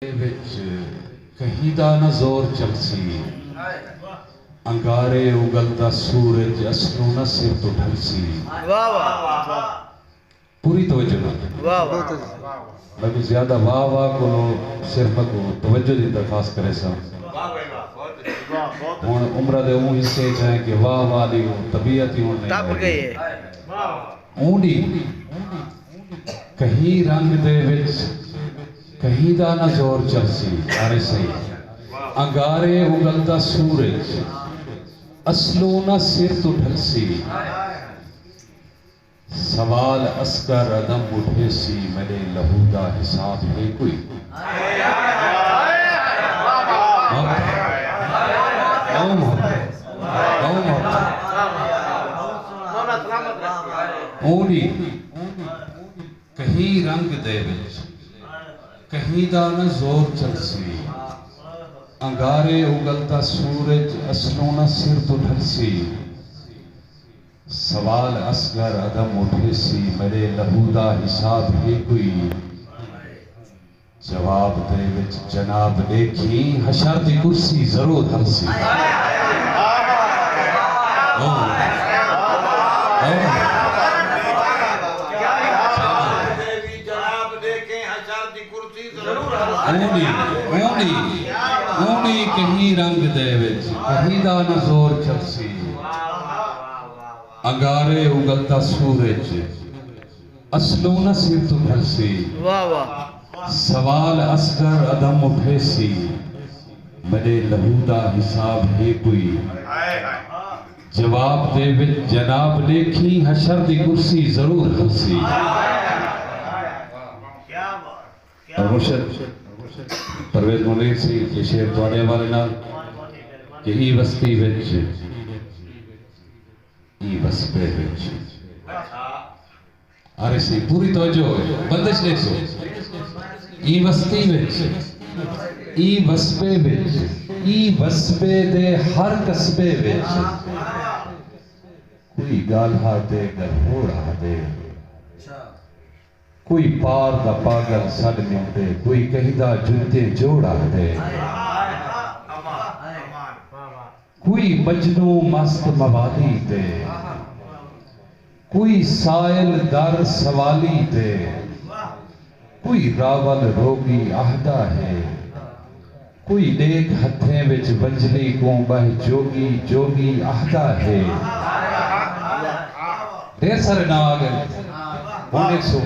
विच कहीं दा ना जोर चलसी अंगारे उगलदा सूरज असलों ना सिर तो ढलसी। वाह वाह पूरी तवज्जो ना वाह वाह मैं ज्यादा वाह वाह को सिर्फ को तवज्जो दी दरखास्त करे सा। हुन उम्र दे ऊ हिस्से च है कि वाह वाह दी तबीयत ही हुन टप गई है ऊंडी कहीं रंग दे विच कहीं दा ना जोर चलसी। अरे सही अंगारे उगलदा सूरज असलों ना सिर तो ढलसी। सवाल अस्कर अदम उठे सी मेरे लहू दा हिसाब है कोई। ऊंडी कहीं रंग दे विच कहीं दा न जोर चलसी अंगारे उगलता सूरज असलों न सिर तो ढलसी। सवाल असगर अदम उठे सी मेरे लहू दा हिसाब है कोई। जवाब दे विच जनाब देखी हशर दी कुर्सी जरूर हलसी। ऊनी कहीं रंग दे विच कहीं दा न जोर चलसी अंगारे उगलता सूरज असलों न सिर तो ढलसी। वाह वाह सवाल असगर अदम उठे सी मेरे लहू दा हिसाब है कोई। जवाब दे विच जनाब देखी हशर दी कुर्सी जरूर हलसी। परवेज मुनीर सी ये शेर तुहाडे वाले नाल कि ई बस्ती विच ई बस्ते विच। अरे सी पूरी तवज्जो बंदिश देखो ई बस्ती विच ई बस्बे विच ई बस्बे दे हर कस्बे विच कोई गाल्हा दे गलहोड़ा दे कोई पार दा पागल सड मिलदे कोई कहिदा जुत्ते जोड़ा दे कोई मजनू मस्त मवाली दे कोई साइल दर सवाली दे कोई रावल रोगी आहदा है कोई देख हथें विच वंजली को बह जोगी जोगी आहदा है। ढेर सारे नाम आ गए हुन 100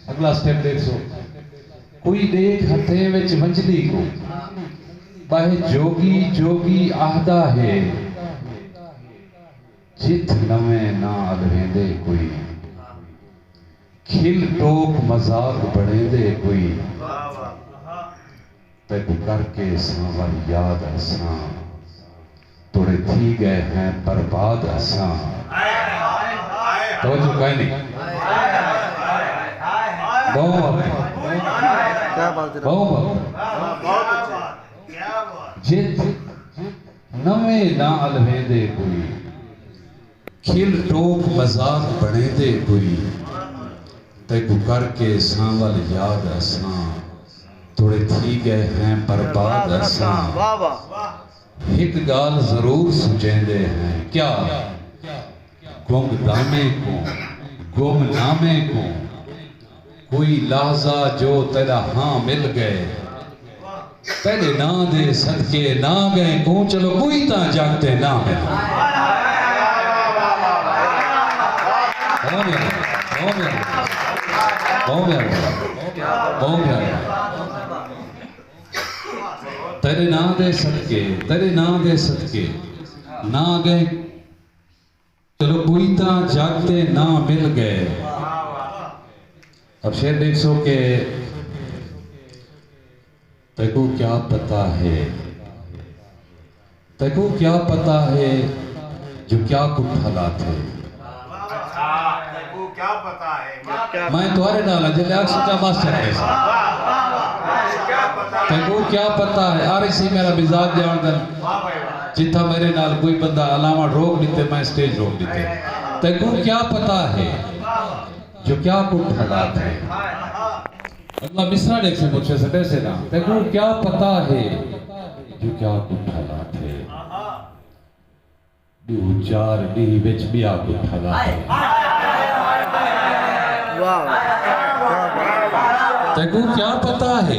अगला स्टेप देखो। कोई देख हथे विच वंजली को बह जोगी जोगी आहदा है। जित नवे नाल वेंदे कोई खिल टोक मजाक बढ़ेंदे कोई। तैकू करके सावल याद असां तोड़े थी गए हैं बर्बाद असां। तो जो कह नहीं जित नवे नाल वेंदे कोई खिल टोक मजाक बनेदे कोई। तैकू करके सांवल याद असां थोड़े थी गए हैं बर्बाद असां। एक गाल जरूर सुझेंदे हैं क्या गुमनामे को गुमनामे को कोई लहजा जो तेरा हाँ मिल गए तेरे ना दे सदके ना गए को चलो कोई ता जागते ना मिल। तेरे ना दे सदके ना गए चलो कोई ता जागते ना मिल गए। अब शेर देख सो के तेको क्या पता है जो क्या कुछ हालात है। मैं तुम्हारे नाल जल्ले आख सोचा मास्टर है तेको क्या पता है। आरे सी मेरा मिजाज जानदन जिथा मेरे नाल कोई बंदा अलावा रोक दीते मैं स्टेज रोक दीते। तेको क्या पता है जो क्या कुछ हालात है। अल्लाह मिसरा देख से पूछे सटे से ना तेको क्या पता है जो क्या कुछ हालात है दो चार डी विच बिया कुछ हालात है वाह तेको क्या पता है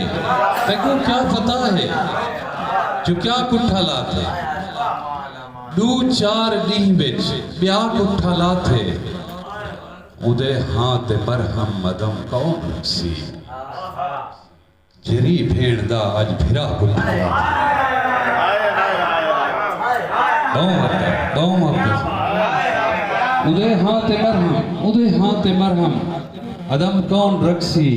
तेको क्या पता है जो क्या कुछ हालात है दो चार डी विच बिया कुछ हालात है उदे हाथ मरहम मदम कौन सी जरी भेड़ दा आज फिरा कुल उदे हाथ मरहम अदम कौन रक्सी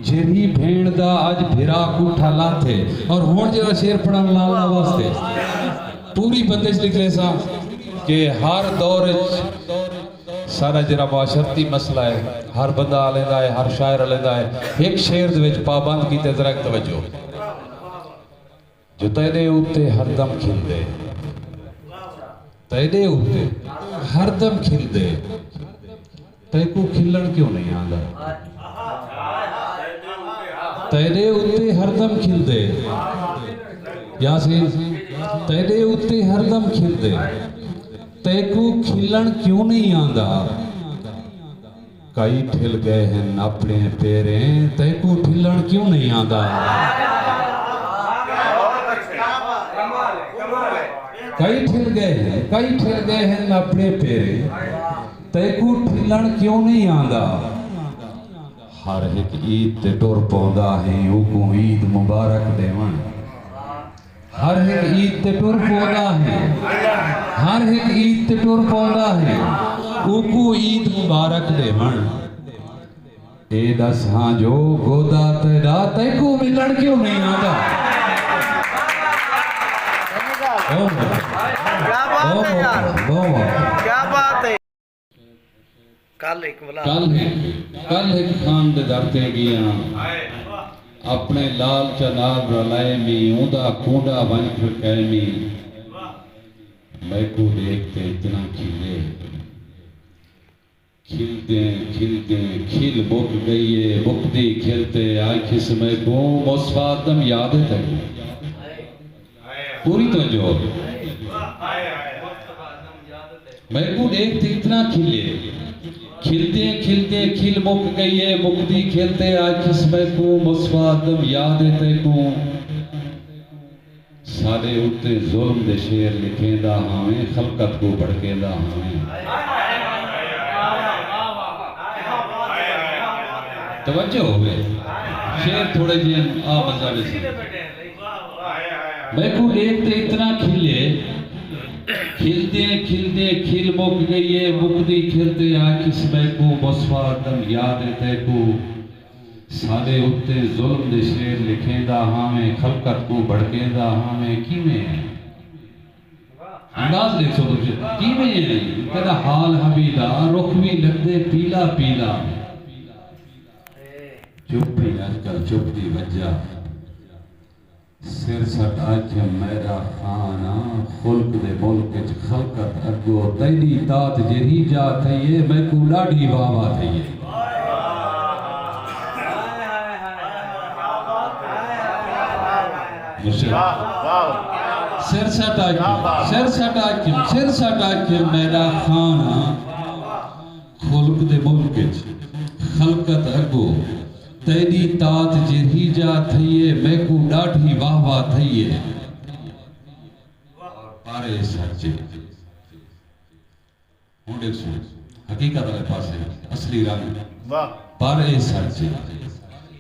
जरी भेड़ दा आज फिरा कुठा लाथे और होण जरा शेर पढ़न लाला वास्ते पूरी बंदिश लिख ले सा कि हर दौर सारा जरा माशरती मसला है हर बंदा लेंदा है हर शायर लेंदा है एक शेर दे विच पाबंद कीते जरा तवज्जो जो तेरे उत्ते हरदम खिलदे तेरे उत्ते हरदम खिलदे तेको खिलन क्यों नहीं आंदा तेरे उत्ते हरदम खिलदे यासीन तेरे उत्ते हरदम खिलदे तेको खिलन क्यों नहीं आंदा कई ठिल गए हैं अपने पेरे तेको ठिलन क्यों नहीं आंदा कई ठिल गए हैं अपने पेरे तेको ठिलन क्यों नहीं आंदा हर एक ईद ते टुर पौंदा है उको ईद मुबारक देवन हर एक ईद ते टुर पौंदा है हर एक ईद ते टुर पौंदा है उको ईद मुबारक देवन ए दस हां जो गोदा तेरा तेको मिलन क्यों नहीं आंदा क्या बात है यार क्या बात है कल एक खान दे दरते गया अपने लाल चनार रलाए मी उदा कूड़ा बन फिर मी मैं को देखते इतना खिलते खिल बुक गई है बुकती खिलते आखिर समय को मुस्वादम याद है तक पूरी तो जो मैं को देखते इतना खिलते खिल मुक गई है मुक्ति खिलते आज किस्मत को मुस्वादम याद है को सारे उत्ते जुल्म दे शेर लिखेंदा हमें खलकत को भड़केंदा हमें तवज्जो हो गए शेर थोड़े जे आ मजा में मैं को देखते इतना खिलते खिल मुक गई है मुक्ति खिलते आखिर समय को मुस्वादम याद है को सारे उत्ते जुल्म दे शेर लिखेंदा हमें खलकत को भड़केंदा हमें किवें अंदाज लिख सो किवें तेरा हाल हबीदा रुख भी लगदे पीला पीला चुप ही आजकल चुप दी वजह सिर सट आखे मेरा खाना खुल्क दे मुल्क च खलकत अगो तेरी तात जेरी जा थईए मैं को लाडी वावा थईए सिर सट आखे मेरा खाना खुल्क दे मुल्क च खलकत अगो तेरी तात जेरी जा थईए मैं को डाठी वाह वाह थईए पारे सच्चे हूं देखो हकीकत वाले पासे असली रंग पारे सच्चे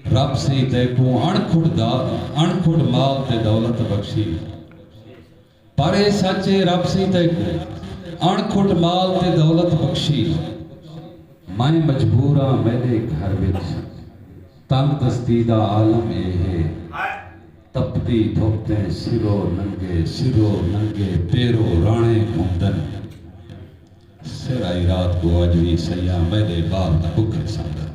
रब से तेको अणखुट माल ते दौलत बख्शी पारे सच्चे रब से तेको अणखुट माल ते दौलत बख्शी मैं मजबूरा मेरे घर विच तन दस्तीदा आलम ए है तपती धोपते सिरो नंगे पेरो राणे घूमदन सिर आई रात को अज भी सैया मेरे बाल न बुखे संदन